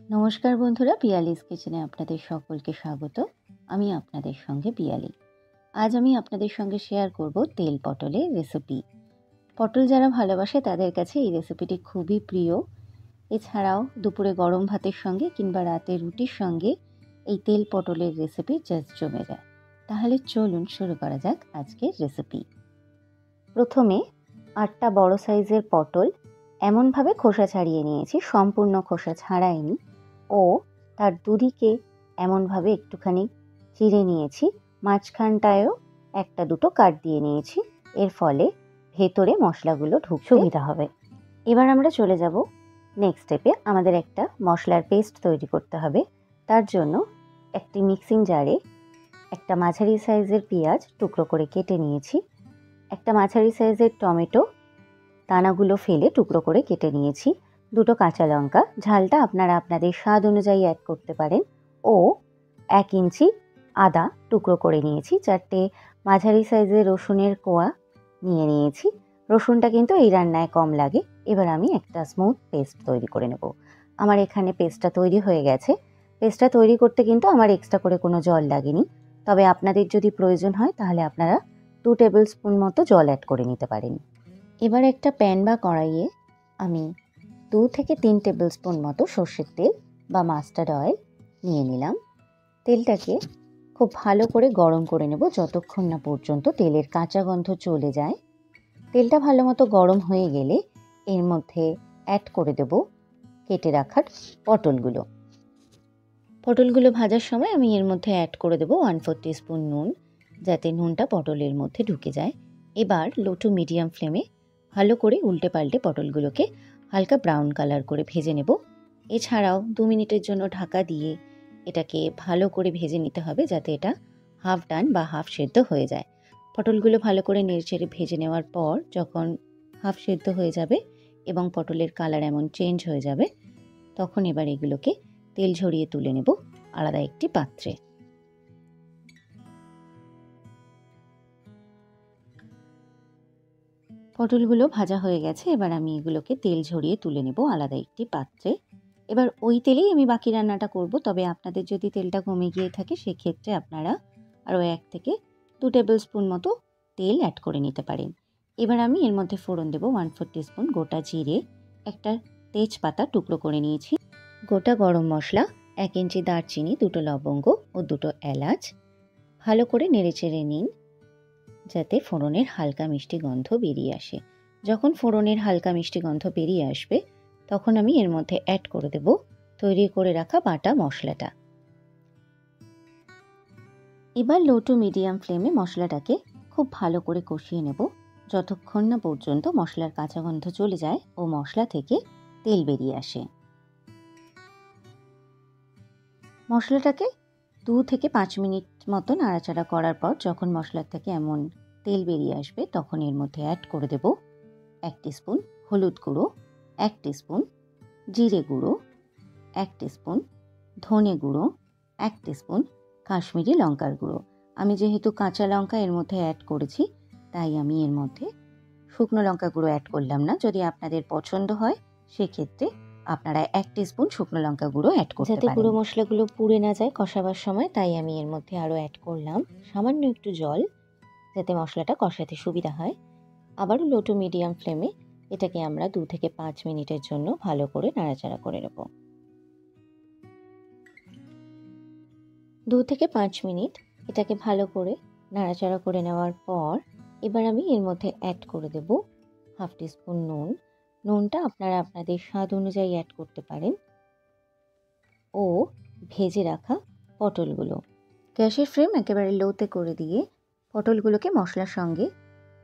নমস্কার বন্ধুরা, পিয়ালিস কিচেনে আপনাদের সকলকে স্বাগত। আমি আপনাদের সঙ্গে পিয়ালি। আজ আমি আপনাদের সঙ্গে শেয়ার করব তেল পটলের রেসিপি। পটল যারা ভালোবাসে তাদের কাছে এই রেসিপিটি খুবই প্রিয়। এছাড়াও দুপুরে গরম ভাতের সঙ্গে কিংবা রাতে রুটির সঙ্গে এই তেল পটলের রেসিপি জাস্ট জমে যায়। তাহলে চলুন শুরু করা যাক আজকের রেসিপি। প্রথমে 8টা বড় সাইজের পটল এমনভাবে খোসা ছাড়িয়ে নিয়েছি, সম্পূর্ণ খোসা ছাড়াইনি, ও তার দুদিকে এমনভাবে একটুখানি চিড়ে নিয়েছি। মাঝখানটায়ও একটা দুটো কাট দিয়ে নিয়েছি, এর ফলে ভেতরে মশলাগুলো ঢুকতে সুবিধা হবে। এবার আমরা চলে যাব নেক্সট স্টেপে। আমাদের একটা মশলার পেস্ট তৈরি করতে হবে। তার জন্য একটি মিক্সিং জারে একটা মাঝারি সাইজের পেঁয়াজ টুকরো করে কেটে নিয়েছি, একটা মাঝারি সাইজের টমেটো দানাগুলো ফেলে টুকরো করে কেটে নিয়েছি, দুটো কাঁচা লঙ্কা, ঝালটা আপনারা আপনাদের স্বাদ অনুযায়ী অ্যাড করতে পারেন, ও 1 ইঞ্চি আদা টুকরো করে নিয়েছি, 4টে মাঝারি সাইজের রসুনের কোয়া নিয়ে নিয়েছি। রসুনটা কিন্তু এই রান্নায় কম লাগে। এবার আমি একটা স্মুথ পেস্ট তৈরি করে নেব। আমার এখানে পেস্টটা তৈরি হয়ে গেছে। পেস্টটা তৈরি করতে কিন্তু আমার এক্সট্রা করে কোনো জল লাগেনি, তবে আপনাদের যদি প্রয়োজন হয় তাহলে আপনারা 2 টেবিল স্পুন মতো জল অ্যাড করে নিতে পারেন। এবার একটা প্যান বা কড়াইয়ে আমি 2 থেকে 3 টেবিল স্পুন মতো সর্ষের তেল বা মাস্টার্ড অয়েল নিয়ে নিলাম। তেলটাকে খুব ভালো করে গরম করে নেব যতক্ষণ না পর্যন্ত তেলের কাঁচা গন্ধ চলে যায়। তেলটা ভালো মতো গরম হয়ে গেলে এর মধ্যে অ্যাড করে দেব কেটে রাখার পটলগুলো। পটলগুলো ভাজার সময় আমি এর মধ্যে অ্যাড করে দেব 1/4 টিস্পুন নুন, যাতে নুনটা পটলের মধ্যে ঢুকে যায়। এবার লো টু মিডিয়াম ফ্লেমে ভালো করে উল্টে পাল্টে পটলগুলোকে হালকা ব্রাউন কালার করে ভেজে নেব। এছাড়াও 2 মিনিটের জন্য ঢাকা দিয়ে এটাকে ভালো করে ভেজে নিতে হবে, যাতে এটা হাফ ডান বা হাফ সেদ্ধ হয়ে যায়। পটলগুলো ভালো করে নেড়েচেড়ে ভেজে নেওয়ার পর যখন হাফ সেদ্ধ হয়ে যাবে এবং পটলের কালার এমন চেঞ্জ হয়ে যাবে, তখন এবার এগুলোকে তেল ঝরিয়ে তুলে নেব আলাদা একটি পাত্রে। পটলগুলো ভাজা হয়ে গেছে, এবার আমি এগুলোকে তেল ঝরিয়ে তুলে নেব আলাদা একটি পাত্রে। এবার ওই তেলেই আমি বাকি রান্নাটা করব, তবে আপনাদের যদি তেলটা কমে গিয়ে থাকে সেক্ষেত্রে আপনারা আরও 1 থেকে 2 টেবিল স্পুন মতো তেল অ্যাড করে নিতে পারেন। এবার আমি এর মধ্যে ফোড়ন দেব 1/4 টিস্পুন গোটা জিরে, একটা তেজপাতা টুকরো করে নিয়েছি, গোটা গরম মশলা, 1 ইঞ্চি দারচিনি, 2টো লবঙ্গ ও 2টো এলাচ। ভালো করে নেড়েচেড়ে নিন যাতে ফোড়নের হালকা মিষ্টি গন্ধ বেরিয়ে আসে। যখন ফোড়নের হালকা মিষ্টি গন্ধ বেরিয়ে আসবে তখন আমি এর মধ্যে অ্যাড করে দেব তৈরি করে রাখা বাটা মশলাটা। এবার লো টু মিডিয়াম ফ্লেমে মশলাটাকে খুব ভালো করে কষিয়ে নেব যতক্ষণ না পর্যন্ত মশলার কাঁচা গন্ধ চলে যায় ও মশলা থেকে তেল বেরিয়ে আসে। মশলাটাকে 2 থেকে 5 মিনিট মতো নাড়াচাড়া করার পর যখন মশলার থেকে এমন তেল বেরিয়ে আসবে তখন এর মধ্যে অ্যাড করে দেব 1 টিস্পুন হলুদ গুঁড়ো, 1 টিস্পুন জিরে গুঁড়ো, 1 টিস্পুন ধনে গুঁড়ো, 1 টিস্পুন কাশ্মীরি লঙ্কার গুঁড়ো। আমি যেহেতু কাঁচা লঙ্কা এর মধ্যে অ্যাড করেছি তাই আমি এর মধ্যে শুকনো লঙ্কা গুঁড়ো অ্যাড করলাম না। যদি আপনাদের পছন্দ হয় সেক্ষেত্রে আপনারা 1 টিস্পুন শুকনো লঙ্কা গুঁড়ো অ্যাড করতে পারেন। যাতে গুঁড়ো মশলাগুলো পুড়ে না যায় কষাবার সময়, তাই আমি এর মধ্যে আরও অ্যাড করলাম সামান্য একটু জল, যাতে মশলাটা কষাতে সুবিধা হয়। আবারও লো টু মিডিয়াম ফ্লেমে এটাকে আমরা 2 থেকে 5 মিনিটের জন্য ভালো করে নাড়াচাড়া করে নেব। 2 থেকে 5 মিনিট এটাকে ভালো করে নাড়াচাড়া করে নেওয়ার পর এবার আমি এর মধ্যে অ্যাড করে দেব 1/2 টিস্পুন নুন। নুনটা আপনারা আপনাদের স্বাদ অনুযায়ী অ্যাড করতে পারেন, ও ভেজে রাখা পটলগুলো। গ্যাসের ফ্লেম একেবারে লোতে করে দিয়ে পটলগুলোকে মশলার সঙ্গে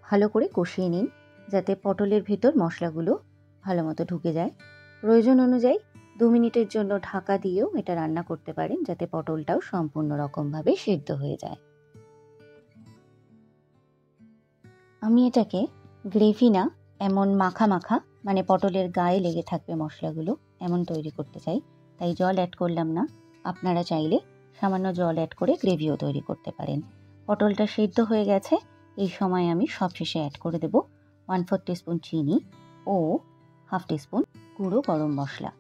ভালো করে কষিয়ে নিন, যাতে পটলের ভেতর মশলাগুলো ভালো মতো ঢুকে যায়। প্রয়োজন অনুযায়ী 2 মিনিটের জন্য ঢাকা দিয়েও এটা রান্না করতে পারেন, যাতে পটলটাও সম্পূর্ণ রকমভাবে সেদ্ধ হয়ে যায়। আমি এটাকে গ্রেভি না, এমন মাখা মাখা, মানে পটলের গায়ে লেগে থাকবে মশলাগুলো, এমন তৈরি করতে চাই, তাই জল অ্যাড করলাম না। আপনারা চাইলে সামান্য জল অ্যাড করে গ্রেভিও তৈরি করতে পারেন। পটলটা সেদ্ধ হয়ে গেছে, এই সময় আমি সবশেষে অ্যাড করে দেব 1/4 টিস্পুন চিনি ও 1/2 টিস্পুন গুঁড়ো গরম মশলা।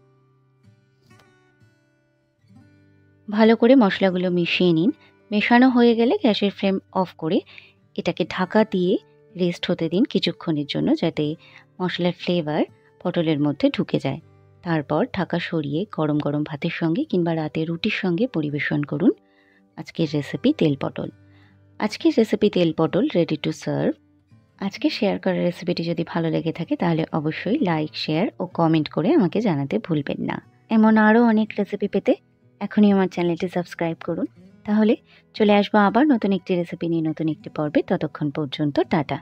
ভালো করে মশলাগুলো মিশিয়ে নিন। মেশানো হয়ে গেলে গ্যাসের ফ্লেম অফ করে এটাকে ঢাকা দিয়ে রেস্ট হতে দিন কিছুক্ষণের জন্য, যাতে মশলার ফ্লেভার পটলের মধ্যে ঢুকে যায়। তারপর ঢাকা সরিয়ে গরম গরম ভাতের সঙ্গে কিংবা রাতে রুটির সঙ্গে পরিবেশন করুন আজকের রেসিপি তেল পটল। আজকের রেসিপি তেল পটল রেডি টু সার্ভ। আজকে শেয়ার করা রেসিপিটি যদি ভালো লেগে থাকে তাহলে অবশ্যই লাইক, শেয়ার ও কমেন্ট করে আমাকে জানাতে ভুলবেন না। এমন আরও অনেক রেসিপি পেতে এখনই আমার চ্যানেলটি সাবস্ক্রাইব করুন। তাহলে চলে আসবো আবার নতুন একটি রেসিপি নিয়ে নতুন একটি পর্বে। ততক্ষণ পর্যন্ত টাটা।